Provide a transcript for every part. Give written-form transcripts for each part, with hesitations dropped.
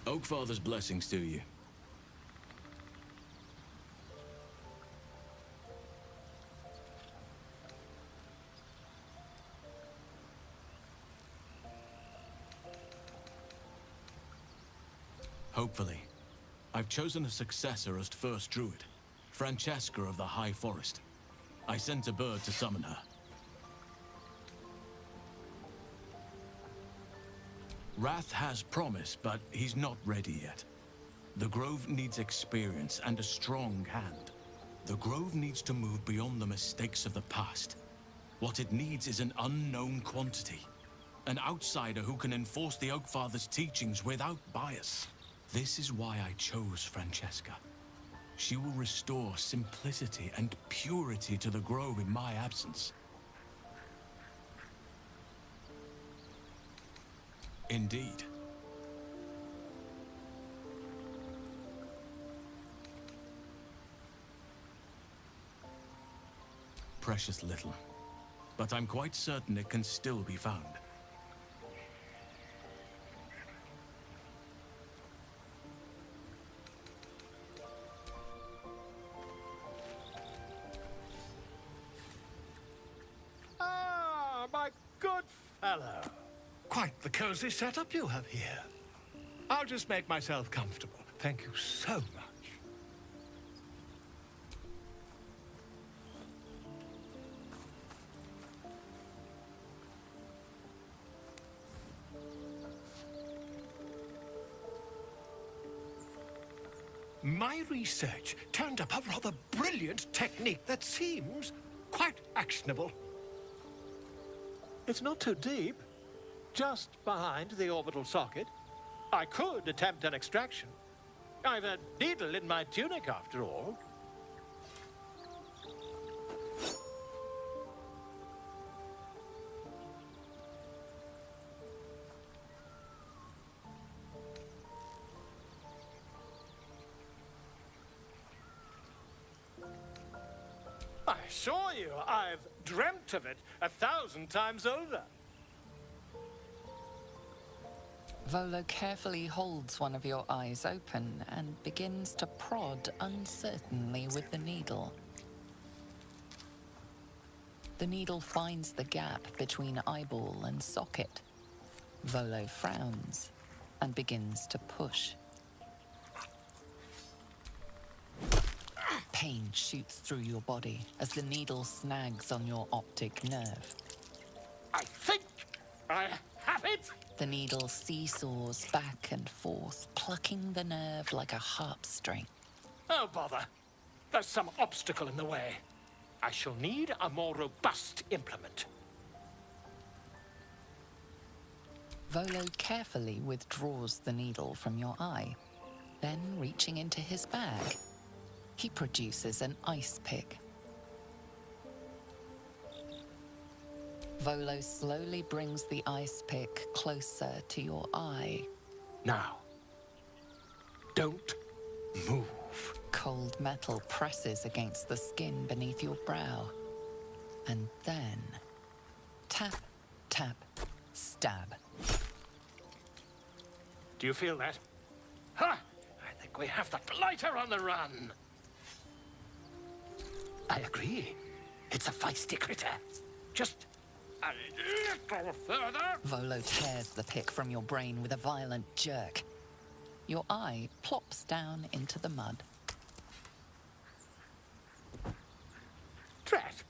Oakfather's blessings to you. Hopefully. I've chosen a successor as first druid, Francesca of the High Forest. I sent a bird to summon her. Wrath has promise, but he's not ready yet. The Grove needs experience and a strong hand. The Grove needs to move beyond the mistakes of the past. What it needs is an unknown quantity. An outsider who can enforce the Oakfather's teachings without bias. This is why I chose Francesca. She will restore simplicity and purity to the Grove in my absence. Indeed. Precious little. But I'm quite certain it can still be found. Ah, my good fellow. Quite the cozy setup you have here. I'll just make myself comfortable. Thank you so much. My research turned up a rather brilliant technique that seems quite actionable. It's not too deep. Just behind the orbital socket. I could attempt an extraction. I've a needle in my tunic, after all. I assure you, I've dreamt of it 1,000 times over. Volo carefully holds one of your eyes open and begins to prod uncertainly with the needle. The needle finds the gap between eyeball and socket. Volo frowns and begins to push. Pain shoots through your body as the needle snags on your optic nerve. I think I have it! The needle seesaws back and forth, plucking the nerve like a harp string. Oh, bother. There's some obstacle in the way. I shall need a more robust implement. Volo carefully withdraws the needle from your eye. Then, reaching into his bag, he produces an ice pick. Volo slowly brings the ice pick closer to your eye. Now, don't move. Cold metal presses against the skin beneath your brow. And then, tap, tap, stab. Do you feel that? Ha! I think we have the blighter on the run. I agree. It's a feisty critter. Just a little further. Volo tears the pick from your brain with a violent jerk. Your eye plops down into the mud. Drat.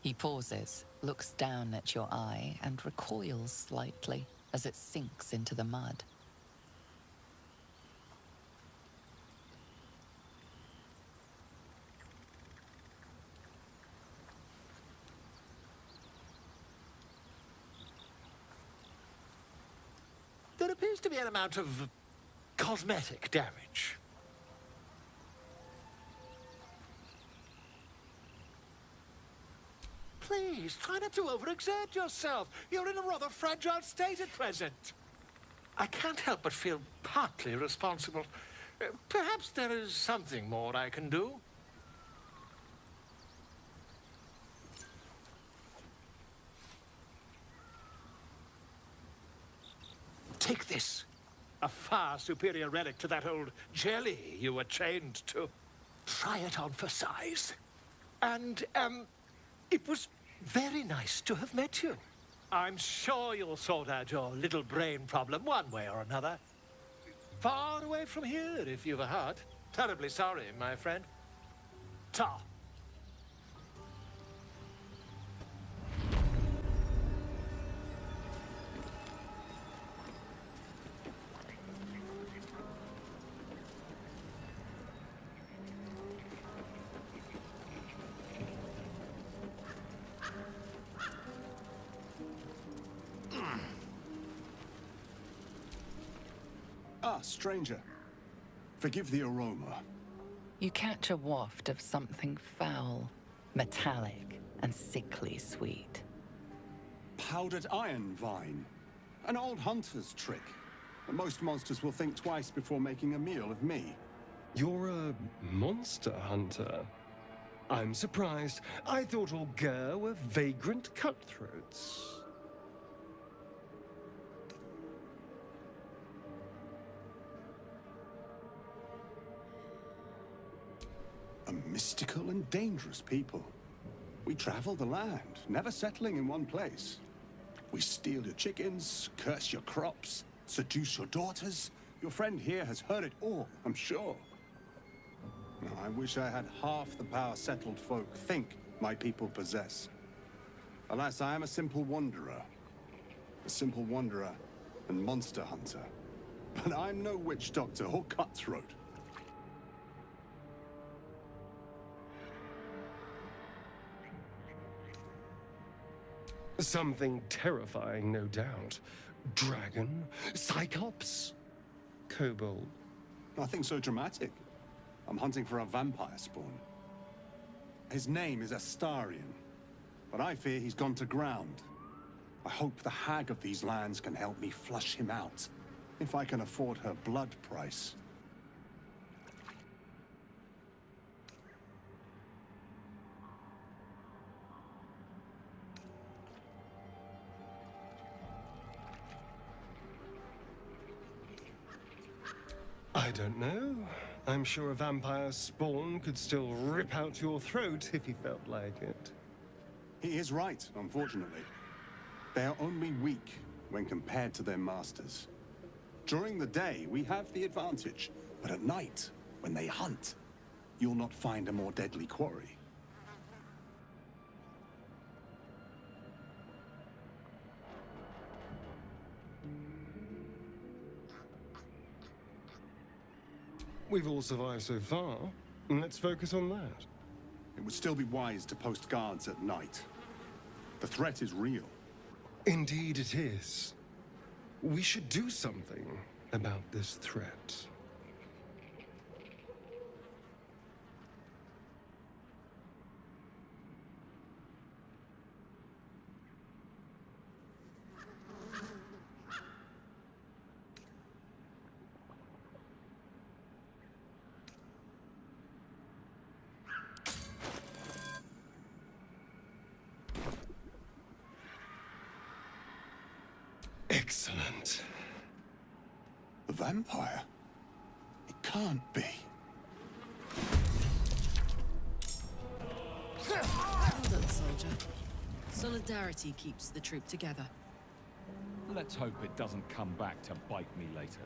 He pauses, looks down at your eye, and recoils slightly as it sinks into the mud. There appears to be an amount of cosmetic damage. Please, try not to overexert yourself. You're in a rather fragile state at present. I can't help but feel partly responsible. Perhaps there is something more I can do. Take this. A far superior relic to that old jelly you were chained to. Try it on for size. And, it was very nice to have met you. I'm sure you'll sort out your little brain problem one way or another. Far away from here, if you've a heart. Terribly sorry, my friend. Ta. Ah, stranger. Forgive the aroma. You catch a waft of something foul, metallic, and sickly sweet. Powdered iron vine. An old hunter's trick. Most monsters will think twice before making a meal of me. You're a monster hunter. I'm surprised. I thought all Ger were vagrant cutthroats. A mystical and dangerous people. We travel the land, never settling in one place. We steal your chickens, curse your crops, seduce your daughters. Your friend here has heard it all, I'm sure. Now, I wish I had half the power settled folk think my people possess. Alas, I am a simple wanderer. A simple wanderer and monster hunter. But I'm no witch doctor or cutthroat. Something terrifying, no doubt. Dragon? Cyclops? Kobold? Nothing so dramatic. I'm hunting for a vampire spawn. His name is Astarion, but I fear he's gone to ground. I hope the hag of these lands can help me flush him out, if I can afford her blood price. I don't know. I'm sure a vampire spawn could still rip out your throat if he felt like it. He is right, unfortunately. They are only weak when compared to their masters. During the day, we have the advantage, but at night, when they hunt, you'll not find a more deadly quarry. We've all survived so far. Let's focus on that. It would still be wise to post guards at night. The threat is real. Indeed it is. We should do something about this threat. Excellent. A vampire? It can't be. Well done, soldier. Solidarity keeps the troop together. Let's hope it doesn't come back to bite me later.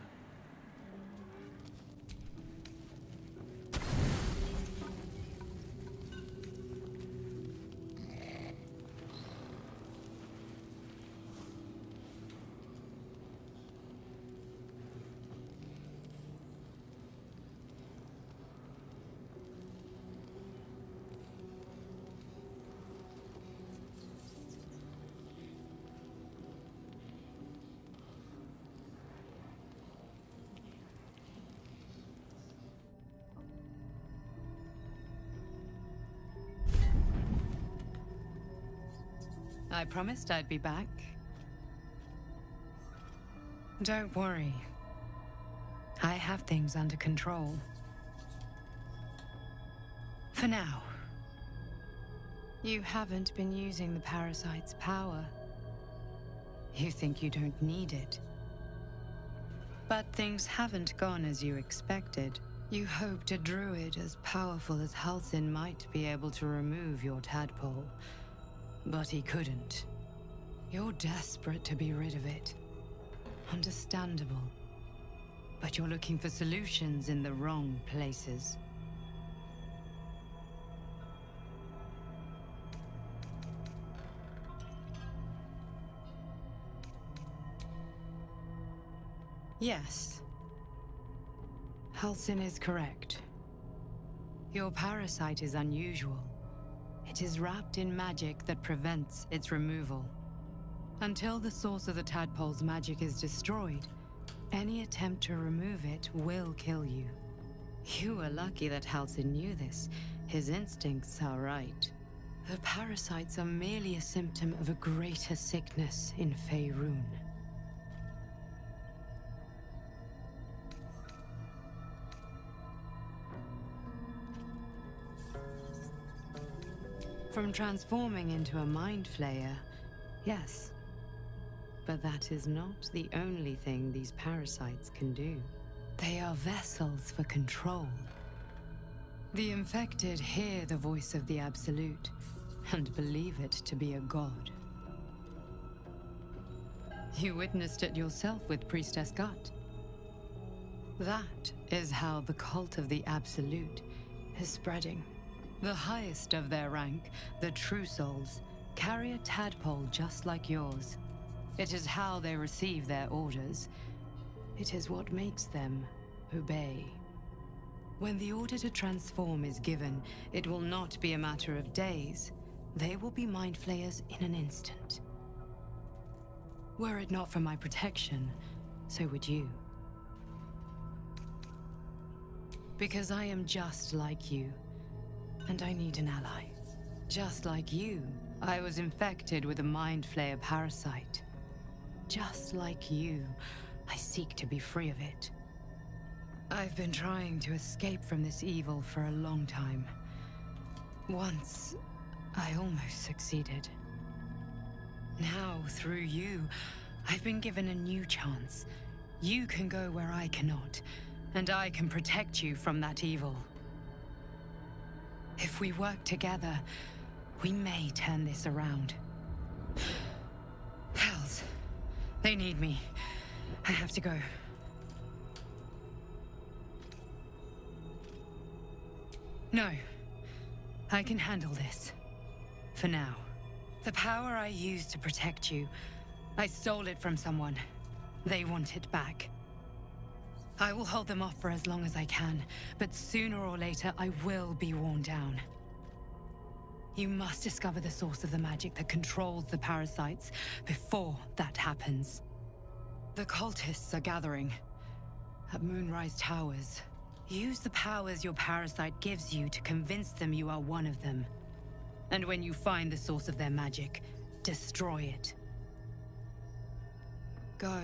I promised I'd be back. Don't worry. I have things under control. For now. You haven't been using the parasite's power. You think you don't need it. But things haven't gone as you expected. You hoped a druid as powerful as Halsin might be able to remove your tadpole, but he couldn't. You're desperate to be rid of it. Understandable. But you're looking for solutions in the wrong places. Yes. Halsin is correct. Your parasite is unusual. It is wrapped in magic that prevents its removal. Until the source of the tadpole's magic is destroyed, any attempt to remove it will kill you. You were lucky that Halsin knew this. His instincts are right. The parasites are merely a symptom of a greater sickness in Faerun. From transforming into a mind flayer, yes. But that is not the only thing these parasites can do. They are vessels for control. The infected hear the voice of the Absolute and believe it to be a god. You witnessed it yourself with Priestess Gut. That is how the cult of the Absolute is spreading. The highest of their rank, the True Souls, carry a tadpole just like yours. It is how they receive their orders. It is what makes them obey. When the order to transform is given, it will not be a matter of days. They will be mind flayers in an instant. Were it not for my protection, so would you. Because I am just like you. And I need an ally. Just like you, I was infected with a Mind Flayer parasite. Just like you, I seek to be free of it. I've been trying to escape from this evil for a long time. Once, I almost succeeded. Now, through you, I've been given a new chance. You can go where I cannot, and I can protect you from that evil. If we work together, we may turn this around. Hells. They need me. I have to go. No. I can handle this. For now. The power I used to protect you, I stole it from someone. They want it back. I will hold them off for as long as I can, but sooner or later I will be worn down. You must discover the source of the magic that controls the parasites before that happens. The cultists are gathering at Moonrise Towers. Use the powers your parasite gives you to convince them you are one of them. And when you find the source of their magic, destroy it. Go.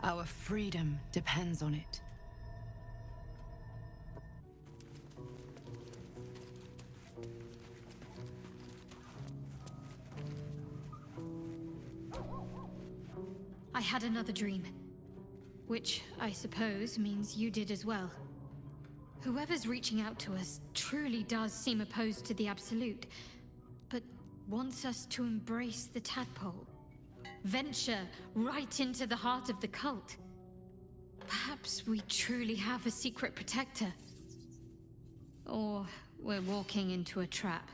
Our freedom depends on it. I had another dream. Which, I suppose, means you did as well. Whoever's reaching out to us truly does seem opposed to the Absolute, but wants us to embrace the tadpole. Venture right into the heart of the cult. Perhaps we truly have a secret protector. Or we're walking into a trap.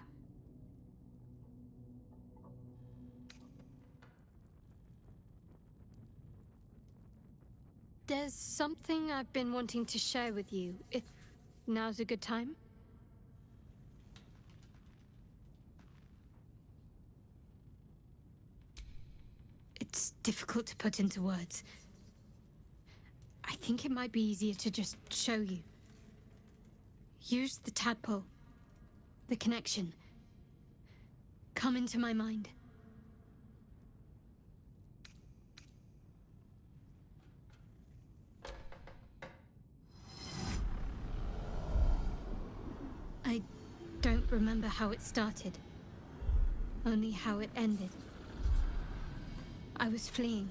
There's something I've been wanting to share with you, if now's a good time. It's difficult to put into words. I think it might be easier to just show you. Use the tadpole. The connection. Come into my mind. I don't remember how it started. Only how it ended. I was fleeing.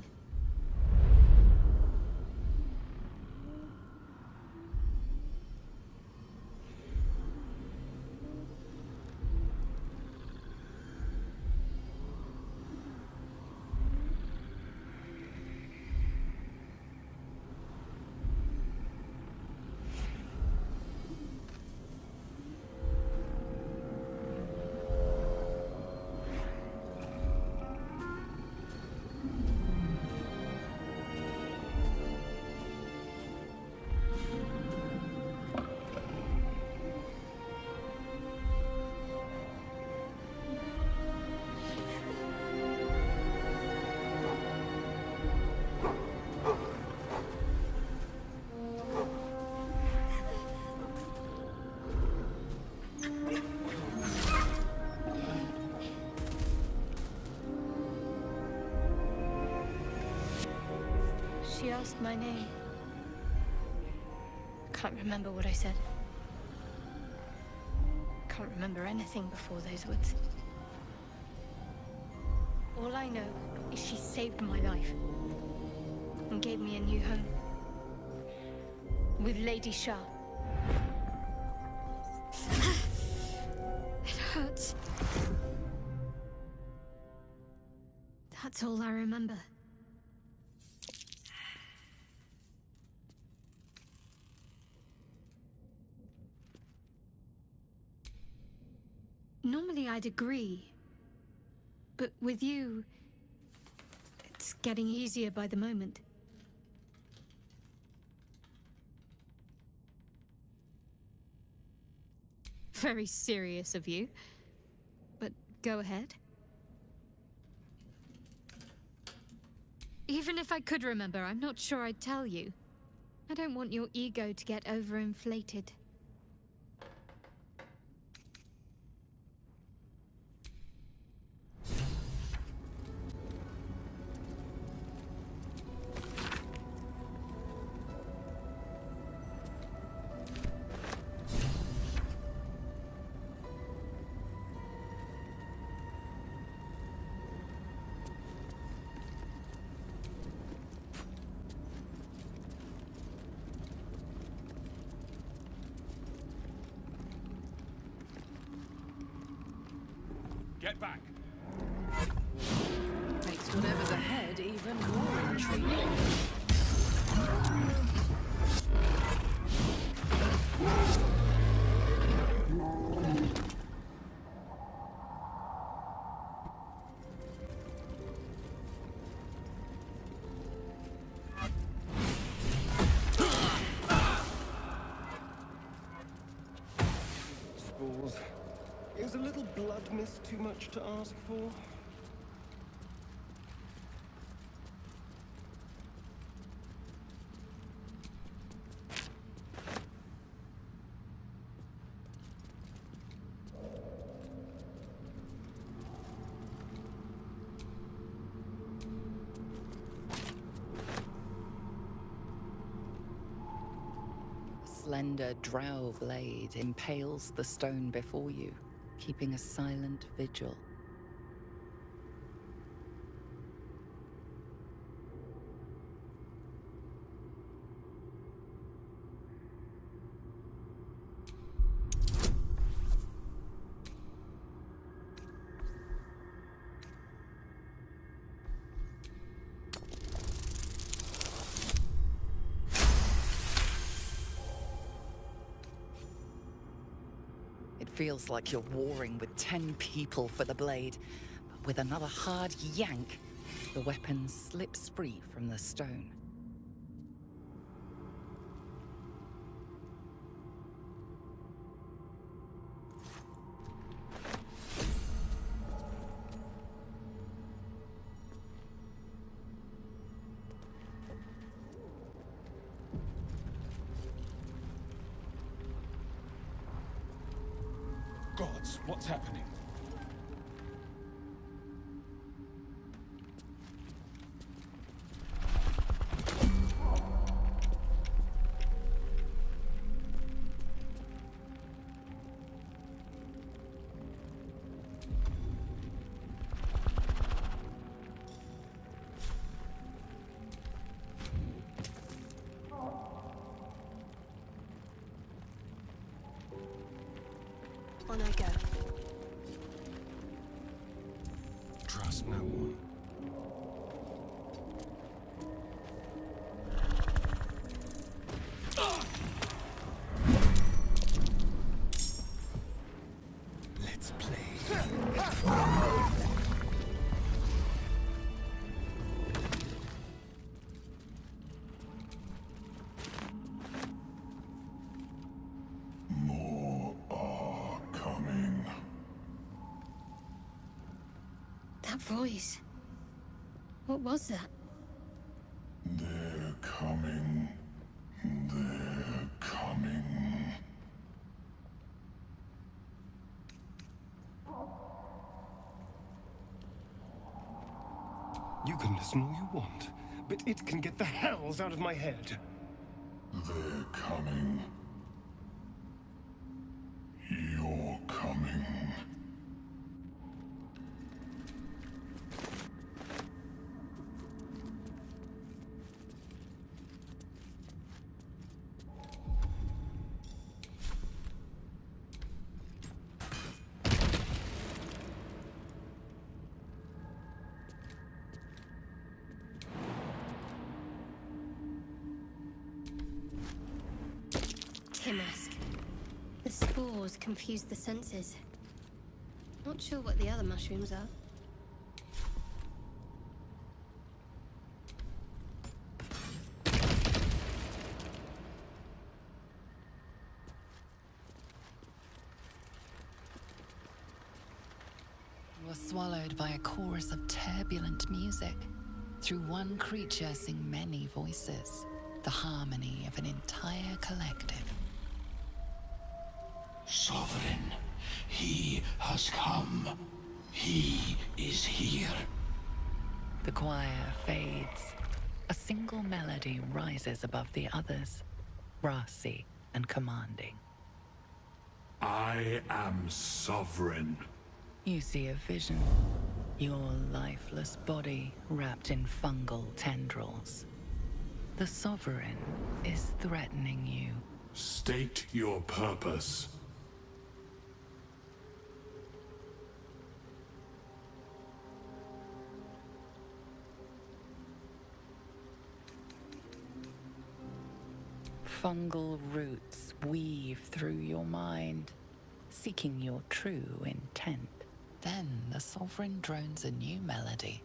asked my name. Can't remember what I said. Can't remember anything before those words. All I know is she saved my life and gave me a new home with Lady Shah. It hurts. That's all I remember. Normally I'd agree, but with you, it's getting easier by the moment. Very serious of you, but go ahead. Even if I could remember, I'm not sure I'd tell you. I don't want your ego to get overinflated. Get back! Makes whatever's ahead even more intriguing. Spores. Is a little blood mist too much to ask for? A slender drow blade impales the stone before you, keeping a silent vigil. It feels like you're warring with 10 people for the blade, but with another hard yank, the weapon slips free from the stone. Gods, what's happening? On I go. Trust no one. Let's play. More are coming. That voice. What was that? They're coming. They're coming. You can listen all you want, but it can get the hells out of my head. They're coming. You're coming. Timask. The spores confuse the senses. Not sure what the other mushrooms are. You are swallowed by a chorus of turbulent music. Through one creature sing many voices, the harmony of an entire collective. Sovereign, he has come. He is here. The choir fades. A single melody rises above the others, brassy and commanding. I am sovereign. You see a vision. Your lifeless body wrapped in fungal tendrils. The Sovereign is threatening you. State your purpose. Fungal roots weave through your mind, seeking your true intent. Then the Sovereign drones a new melody,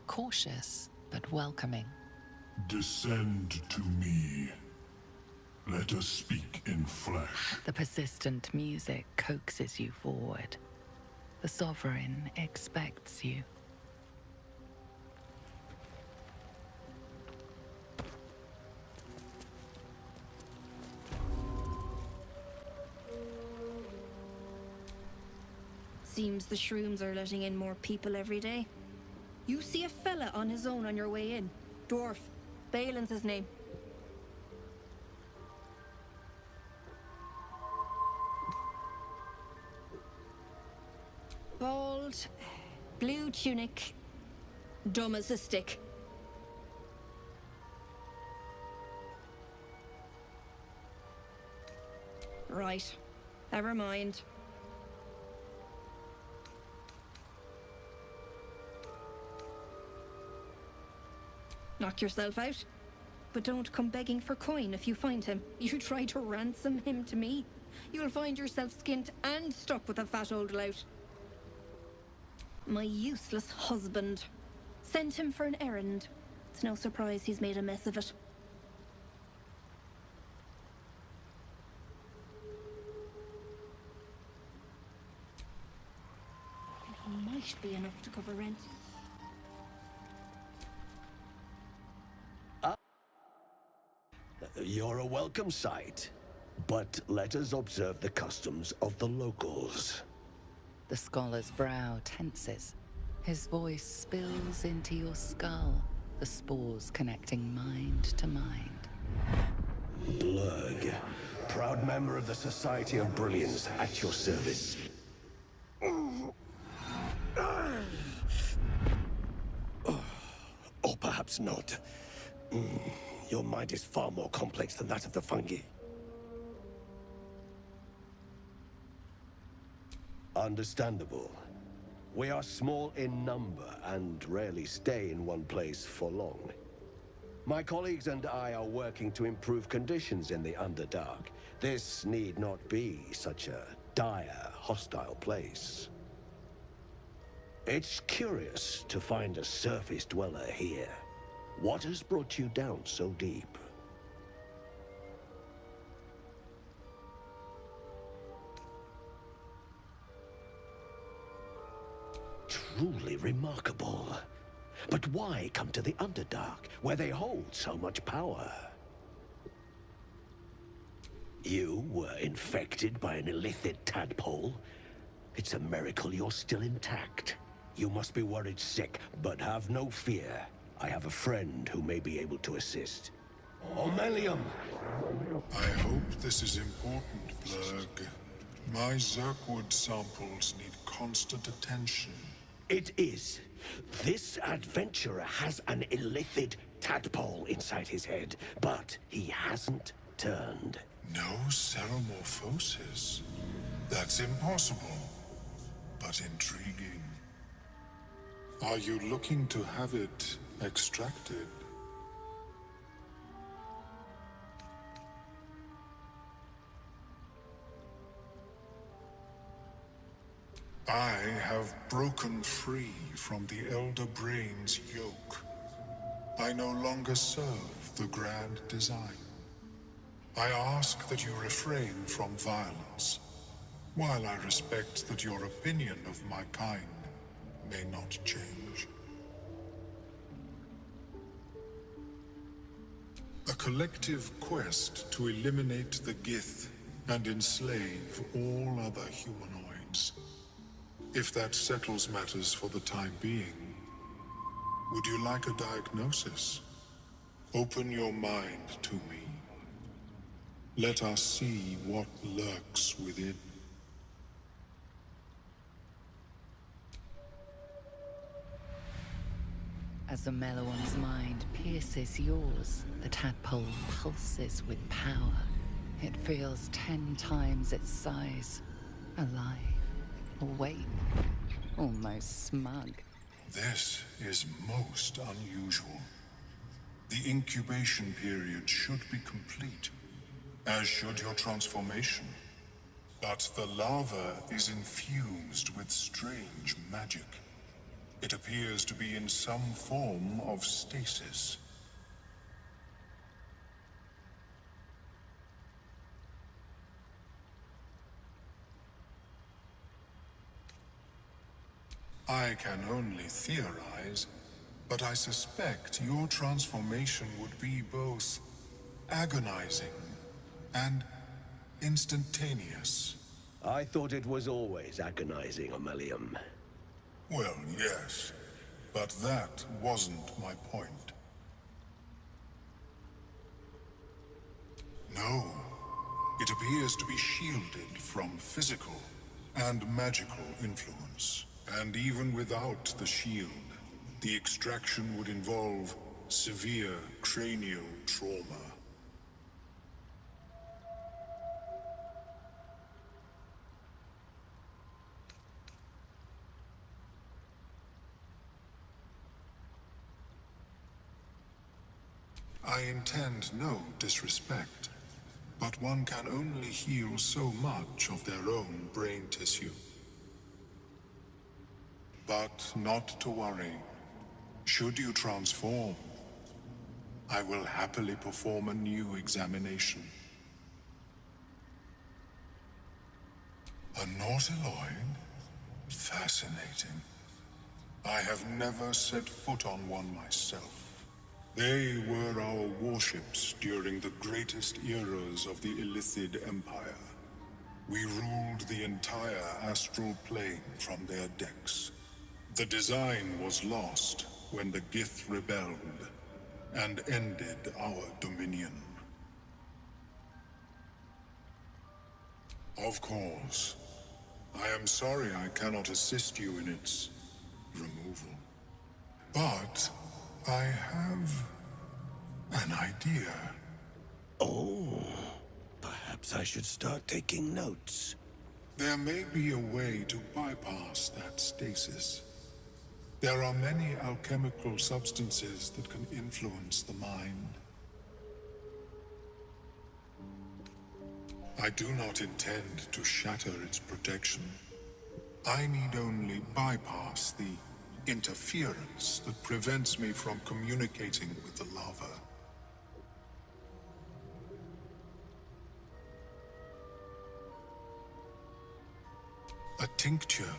cautious but welcoming. Descend to me. Let us speak in flesh. The persistent music coaxes you forward. The Sovereign expects you. Seems the shrooms are letting in more people every day. You see a fella on his own on your way in. Dwarf. Balin's his name. Bald, blue tunic, dumb as a stick. Right. Never mind. Knock yourself out. But don't come begging for coin if you find him. You try to ransom him to me, you'll find yourself skint and stuck with a fat old lout. My useless husband. Send him for an errand. It's no surprise he's made a mess of it. It might be enough to cover rent. You're a welcome sight, but let us observe the customs of the locals. The scholar's brow tenses. His voice spills into your skull, the spores connecting mind to mind. Blurg, proud member of the Society of Brilliance, at your service. Or perhaps not. Your mind is far more complex than that of the fungi. Understandable. We are small in number and rarely stay in one place for long. My colleagues and I are working to improve conditions in the Underdark. This need not be such a dire, hostile place. It's curious to find a surface dweller here. What has brought you down so deep? Truly remarkable. But why come to the Underdark, where they hold so much power? You were infected by an illicit tadpole? It's a miracle you're still intact. You must be worried sick, but have no fear. I have a friend who may be able to assist. Omelium! I hope this is important, Blurg. My Zerkwood samples need constant attention. It is. This adventurer has an illithid tadpole inside his head, but he hasn't turned. No ceremorphosis. That's impossible, but intriguing. Are you looking to have it extracted? I have broken free from the Elder Brain's yoke. I no longer serve the grand design. I ask that you refrain from violence, while I respect that your opinion of my kind may not change. A collective quest to eliminate the Gith and enslave all other humanoids. If that settles matters for the time being, would you like a diagnosis? Open your mind to me. Let us see what lurks within. As the Meloan's mind pierces yours, the tadpole pulses with power. It feels 10 times its size. Alive, awake, almost smug. This is most unusual. The incubation period should be complete, as should your transformation. But the larva is infused with strange magic. It appears to be in some form of stasis. I can only theorize, but I suspect your transformation would be both agonizing and instantaneous. I thought it was always agonizing, Omelium. Well, yes, but that wasn't my point. No, it appears to be shielded from physical and magical influence. And even without the shield, the extraction would involve severe cranial trauma. I intend no disrespect, but one can only heal so much of their own brain tissue. But not to worry. Should you transform, I will happily perform a new examination. A Nautiloid? Fascinating. I have never set foot on one myself. They were our warships during the greatest eras of the Illithid Empire. We ruled the entire astral plane from their decks. The design was lost when the Gith rebelled and ended our dominion. Of course, I am sorry I cannot assist you in its removal. But I have an idea. Oh, perhaps I should start taking notes. There may be a way to bypass that stasis. There are many alchemical substances that can influence the mind. I do not intend to shatter its protection. I need only bypass the interference that prevents me from communicating with the larva. A tincture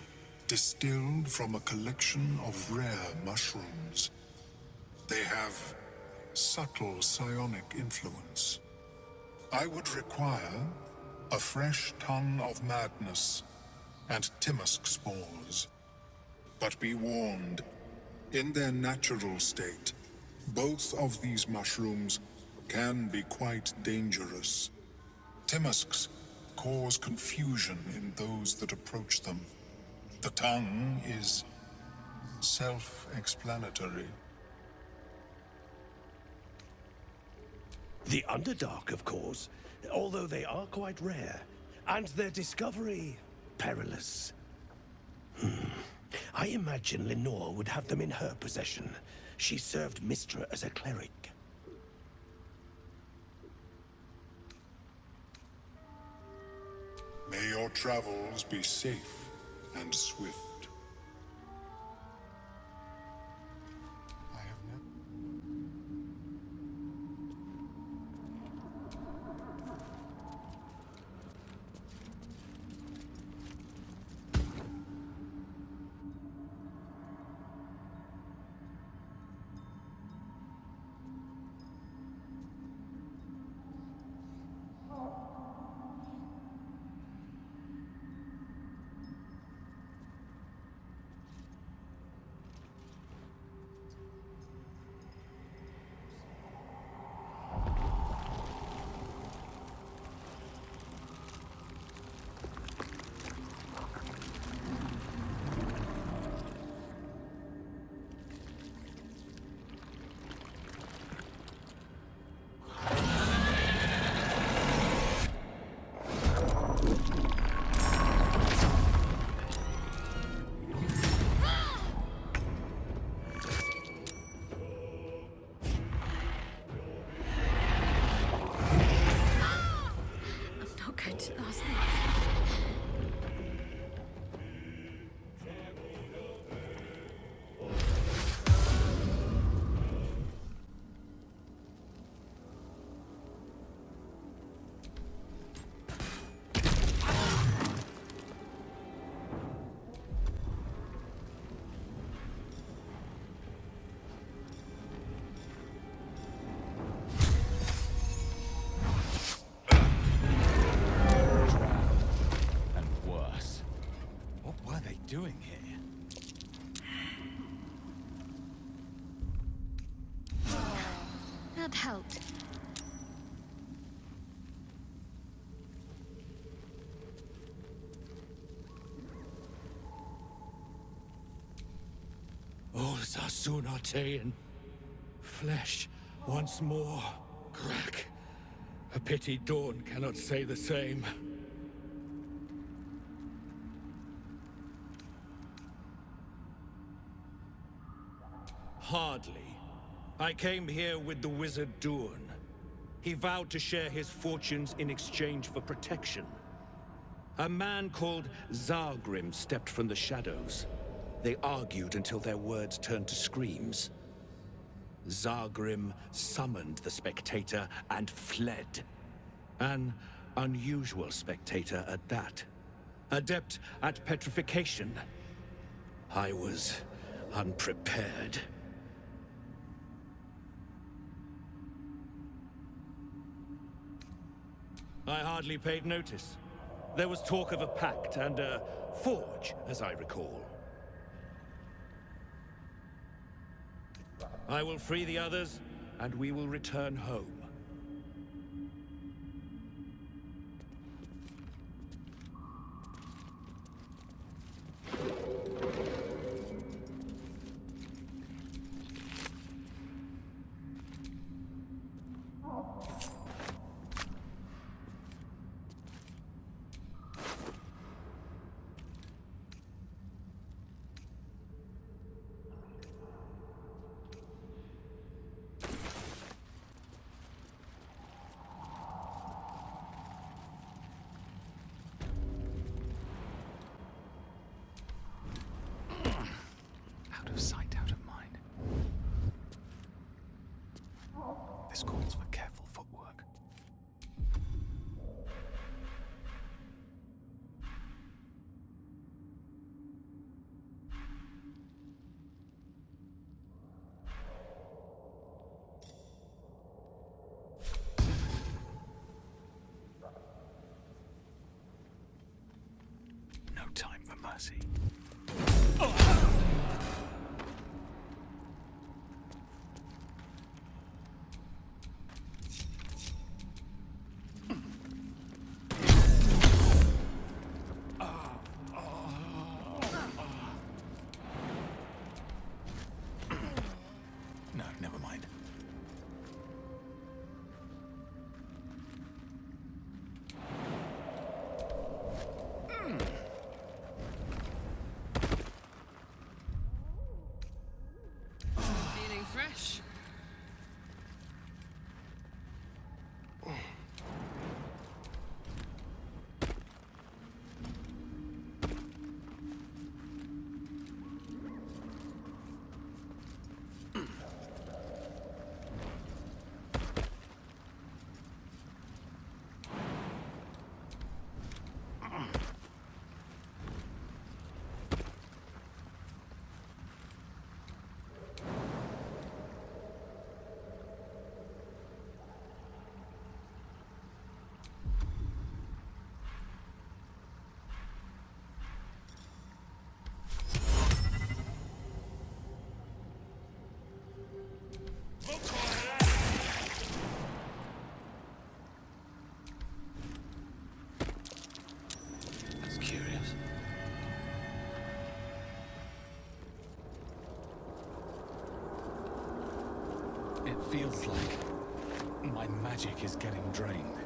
distilled from a collection of rare mushrooms. They have subtle psionic influence. I would require a fresh ton of madness and Timusk spores. But be warned, in their natural state, Both of these mushrooms can be quite dangerous. Timusks cause confusion in those that approach them. The tongue is self-explanatory. The Underdark, of course, although they are quite rare, and their discovery perilous. I imagine Lenore would have them in her possession. She served Mystra as a cleric. May your travels be safe and swift. Doing here? That helped. All Sarsunartean. Flesh once more. Crack. A pity Dawn cannot say the same. Hardly. I came here with the wizard Dawn. He vowed to share his fortunes in exchange for protection. A man called Zargrim stepped from the shadows. They argued until their words turned to screams. Zargrim summoned the spectator and fled. An unusual spectator at that. Adept at petrification. I was unprepared. I hardly paid notice. There was talk of a pact and a forge, as I recall. I will free the others, and we will return home. Out of sight, out of mind. This calls for careful footwork. No time for mercy. feels like my magic is getting drained.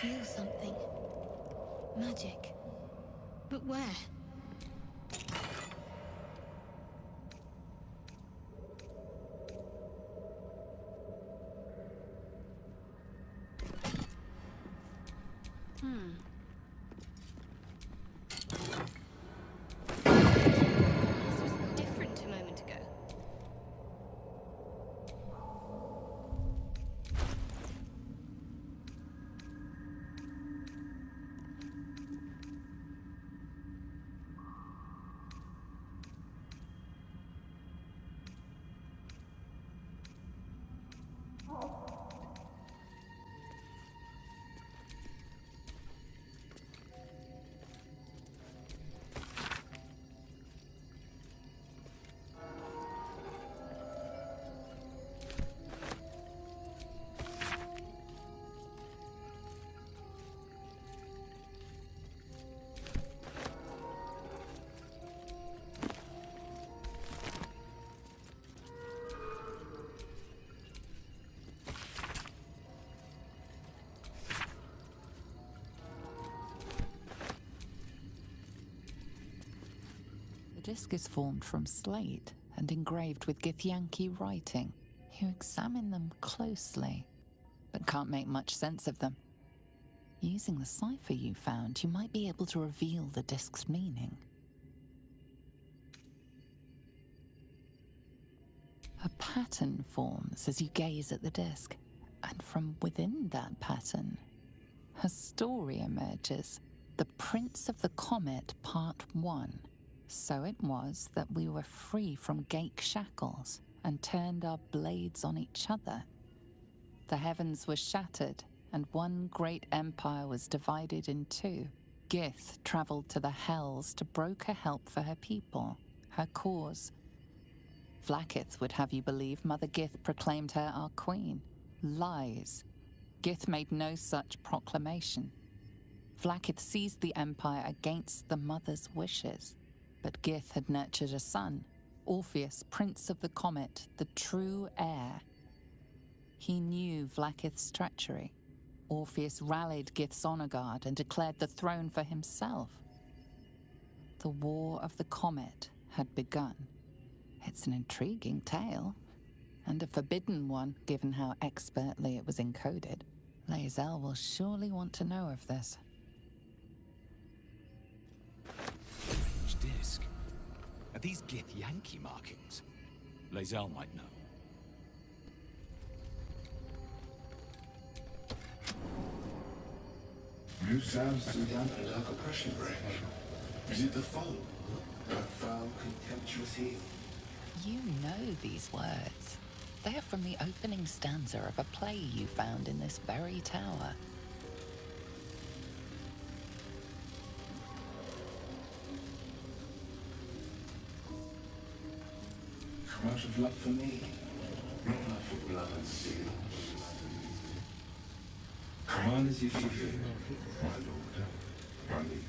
Feel something. Magic. But where? This was different a moment ago. The disc is formed from slate and engraved with Githyanki writing. You examine them closely, but can't make much sense of them. Using the cipher you found, you might be able to reveal the disc's meaning. A pattern forms as you gaze at the disc, and from within that pattern, a story emerges. The Prince of the Comet, Part 1. So it was that we were free from Gake shackles and turned our blades on each other. The heavens were shattered, and one great empire was divided in two. Gith traveled to the Hells to broker help for her people, her cause. Vlaakith would have you believe Mother Gith proclaimed her our queen. Lies. Gith made no such proclamation. Vlaakith seized the empire against the mother's wishes. But Gith had nurtured a son, Orpheus, Prince of the Comet, the true heir. He knew Vlaakith's treachery. Orpheus rallied Gith's honor guard and declared the throne for himself. The War of the Comet had begun. It's an intriguing tale, and a forbidden one, given how expertly it was encoded. Lae'zel will surely want to know of this. Disc. Are these Githyanki markings? Lae'zel might know. You sound so young and like a pressure break. Is it the foe? That foul, contemptuous heel? You know these words. They are from the opening stanza of a play you found in this very tower. Come out of love for me, not love for blood and steel. Come on as if you feel, my lord, my liege.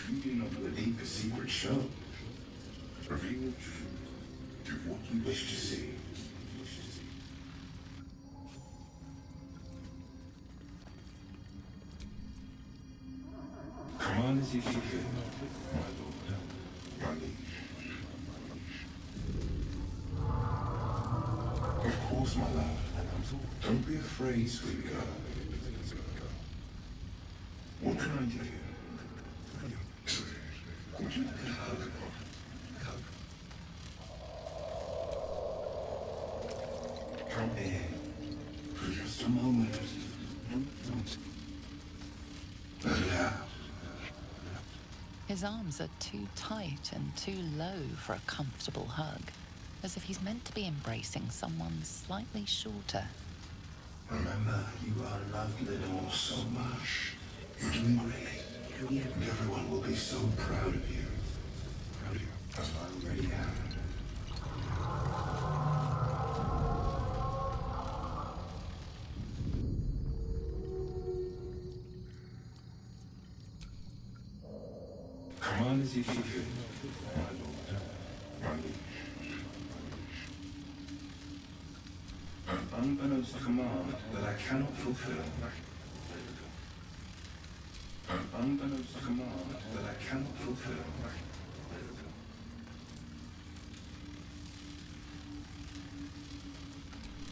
You do not believe the secret show. Reveal the truth. Do what you wish to see. Come on as if you feel, my lord, my liege. Of course, my love. Don't be afraid, sweet girl. What can I do? Would you like a hug? Come here. For just a moment. Yeah. His arms are too tight and too low for a comfortable hug, as if he's meant to be embracing someone slightly shorter. Remember, you are loved little so much. You're doing great. And everyone will be so proud of you. As I already am. Come on as if you feel, my lord, my liege. An unbeknownst command that I cannot fulfill. An unbeknownst command that I cannot fulfill.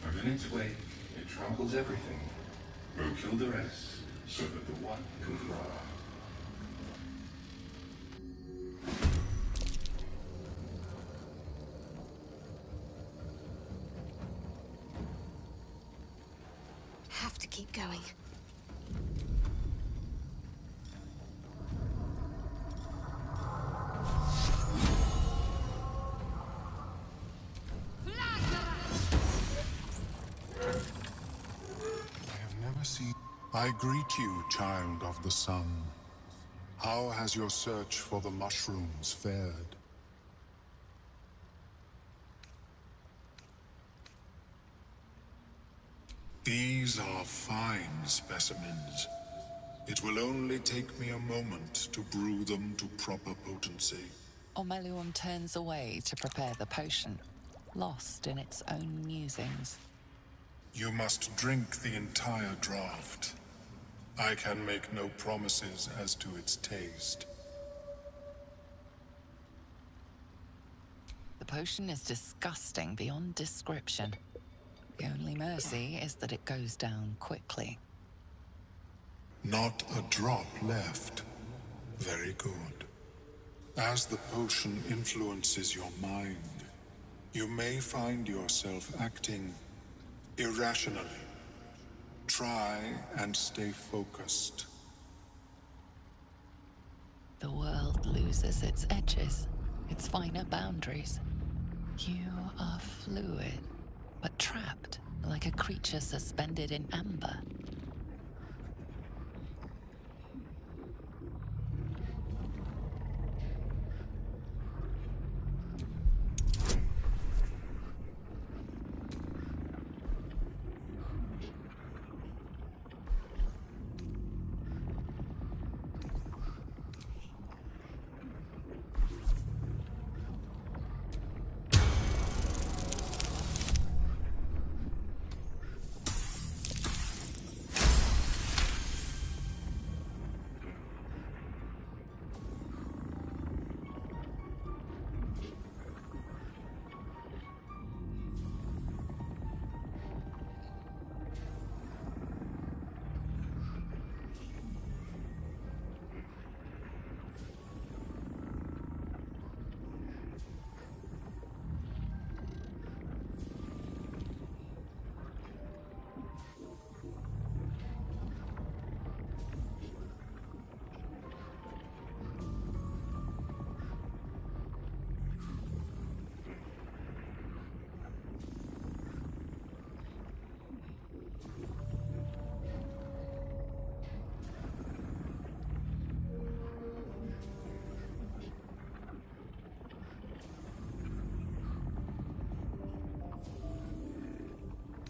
And in its wake, it tramples everything. We'll kill the rest, so that the one can fly. Have to keep going. I greet you, child of the sun. How has your search for the mushrooms fared? These are fine specimens. It will only take me a moment to brew them to proper potency. Omeluum turns away to prepare the potion, lost in its own musings. You must drink the entire draught. I can make no promises as to its taste. The potion is disgusting beyond description. The only mercy is that it goes down quickly. Not a drop left. Very good. As the potion influences your mind, you may find yourself acting irrationally. Try and stay focused. The world loses its edges, its finer boundaries. You are fluid, but trapped like a creature suspended in amber.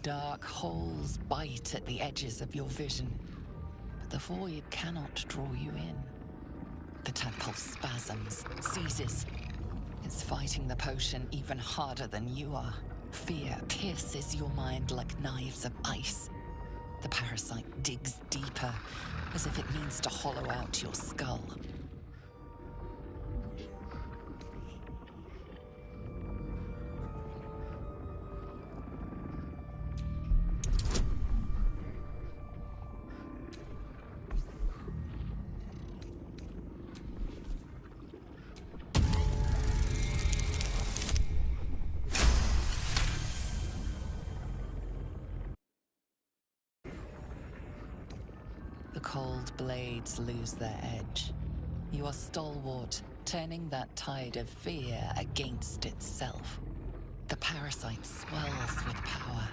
Dark holes bite at the edges of your vision, but the void cannot draw you in. The tadpole spasms, seizes. It's fighting the potion even harder than you are. Fear pierces your mind like knives of ice. The parasite digs deeper, as if it means to hollow out your skull. The cold blades lose their edge. You are stalwart, turning that tide of fear against itself. The parasite swells with power.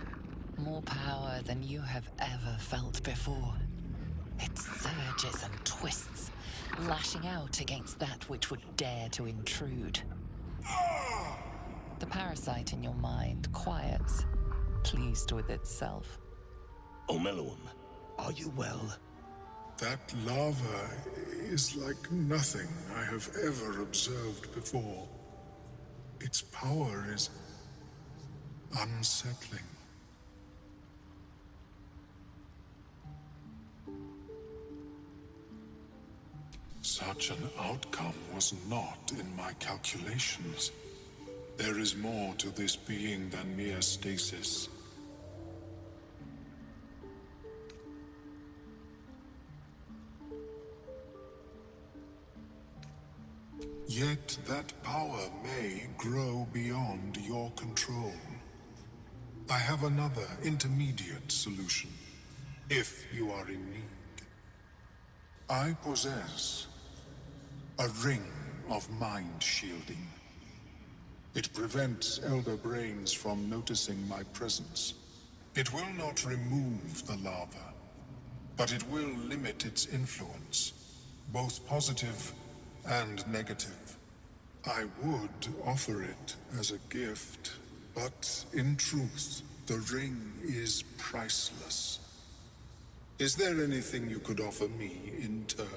More power than you have ever felt before. It surges and twists, lashing out against that which would dare to intrude. The parasite in your mind quiets, pleased with itself. Omeluum, are you well? That lava is like nothing I have ever observed before. Its power is unsettling. Such an outcome was not in my calculations. There is more to this being than mere stasis. Yet that power may grow beyond your control. I have another intermediate solution, if you are in need. I possess a ring of mind shielding. It prevents elder brains from noticing my presence. It will not remove the lava, but it will limit its influence, both positive and negative. I would offer it as a gift, but in truth, the ring is priceless. Is there anything you could offer me in turn?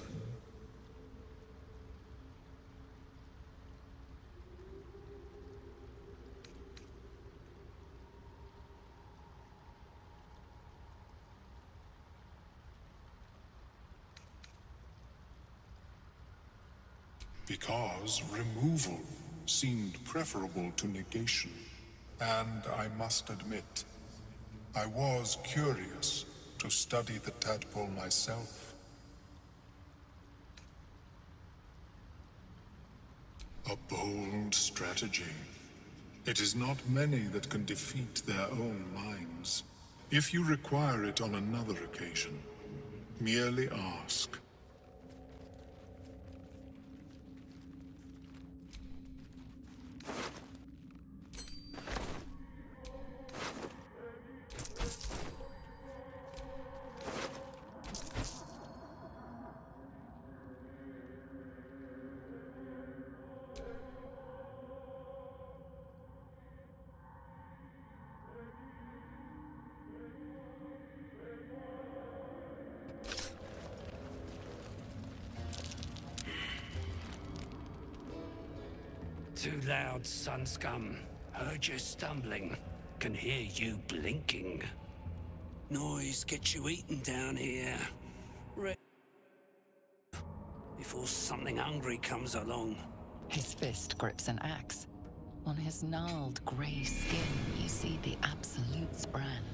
Because removal seemed preferable to negation. And I must admit, I was curious to study the tadpole myself. A bold strategy. It is not many that can defeat their own minds. If you require it on another occasion, merely ask. Too loud, sun scum. Heard you stumbling. Can hear you blinking. Noise gets you eaten down here. Before something hungry comes along. His fist grips an axe. On his gnarled grey skin, you see the Absolute's brand.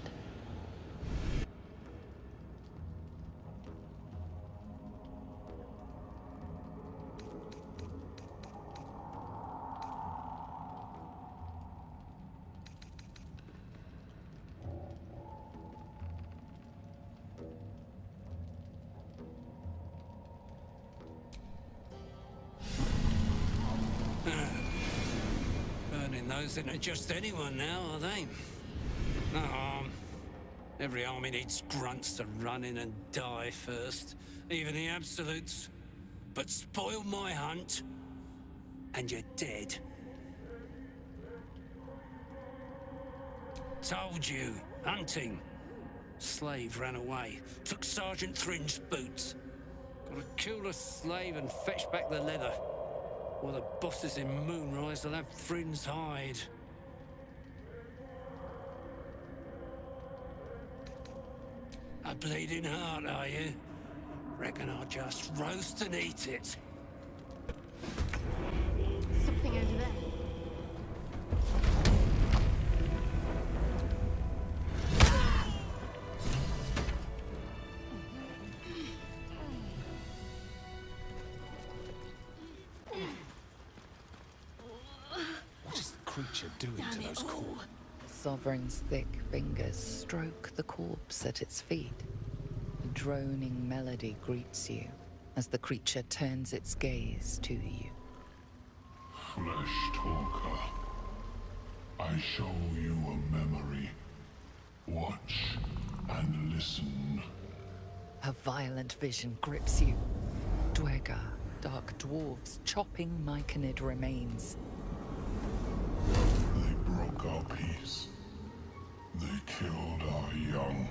Burning those into just anyone now, are they? No harm. Every army needs grunts to run in and die first. Even the Absolutes. But spoil my hunt, and you're dead. Told you, Hunting. Slave ran away. Took Sergeant Thringe's boots. Gotta kill the slave and fetch back the leather. Or the bosses in Moonrise will have Thringe's hide. A bleeding heart, are you? Reckon I'll just roast and eat it. Something over there. What is the creature doing to those corpses? Sovereign's thick fingers stroke the corpse at its feet. A droning melody greets you as the creature turns its gaze to you. Flesh talker, I show you a memory. Watch and listen. A violent vision grips you. Dwergar, dark dwarves chopping myconid remains. They broke our peace. They killed our young.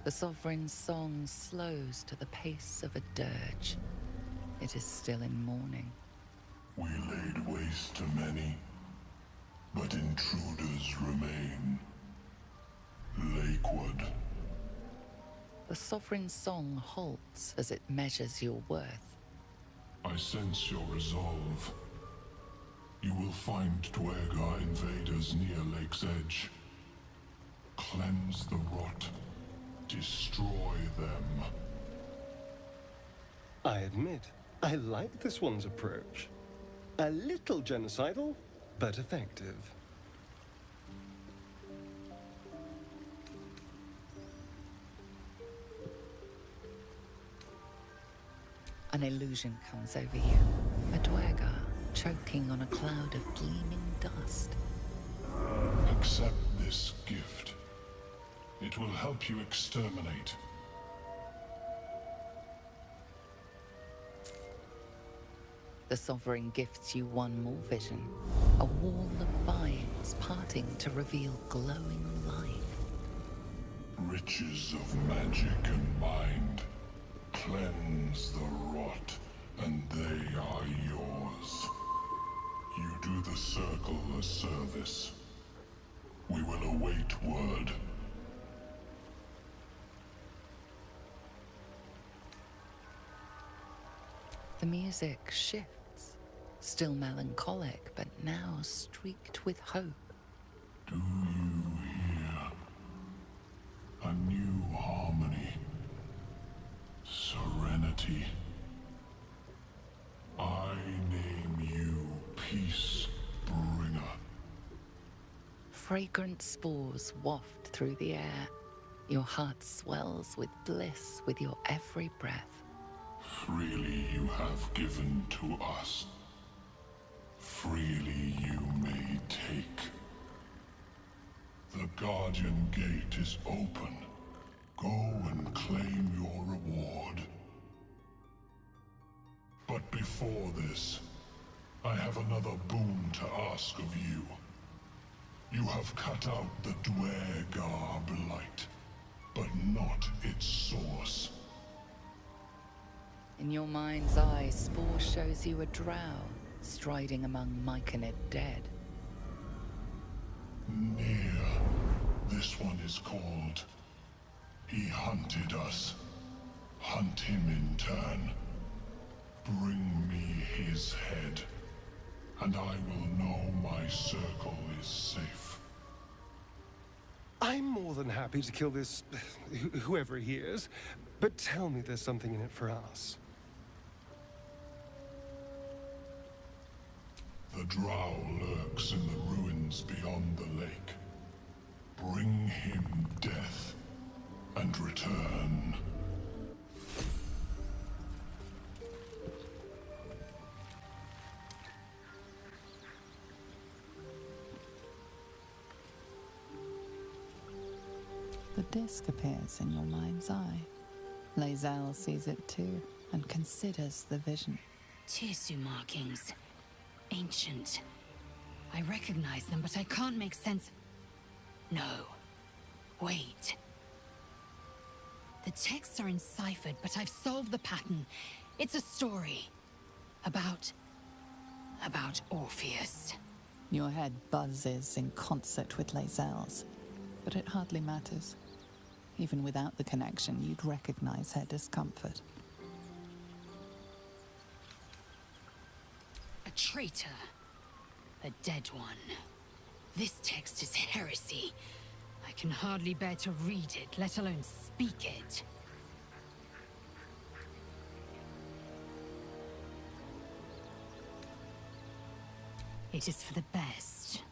The Sovereign's song slows to the pace of a dirge. It is still in mourning. We laid waste to many, but intruders remain. Lakewood. The Sovereign's song halts as it measures your worth. I sense your resolve. You will find Dwergar invaders near Lake's Edge. Cleanse the rot. Destroy them. I admit, I like this one's approach. A little genocidal, but effective. An illusion comes over you. A Dwergar choking on a cloud of gleaming dust. Accept this gift. It will help you exterminate. The Sovereign gifts you one more vision. A wall of vines parting to reveal glowing light. Riches of magic and mind. Cleanse the rot, and they are yours. You do the Circle a service. We will await word. The music shifts, still melancholic, but now streaked with hope. Do you hear? A new harmony. Serenity. I name you Peace Bringer. Fragrant spores waft through the air. Your heart swells with bliss with your every breath. Freely you have given to us. Freely you may take. The Guardian Gate is open. Go and claim your reward. But before this, I have another boon to ask of you. You have cut out the Dwergar blight, but not its source. In your mind's eye, Spore shows you a drow striding among myconid dead. Near. This one is called. He hunted us. Hunt him in turn. Bring me his head, and I will know my circle is safe. I'm more than happy to kill this... whoever he is, but tell me there's something in it for us. The drow lurks in the ruins beyond the lake. Bring him death, and return. The disc appears in your mind's eye. Lae'zel sees it too, and considers the vision. Tissue markings. Ancient. I recognize them, but I can't make sense. No. Wait. The texts are enciphered, but I've solved the pattern. It's a story. About Orpheus. Your head buzzes in concert with Lae'zel's, but it hardly matters. Even without the connection, you'd recognize her discomfort. A traitor. A dead one. This text is heresy. I can hardly bear to read it, let alone speak it. It is for the best.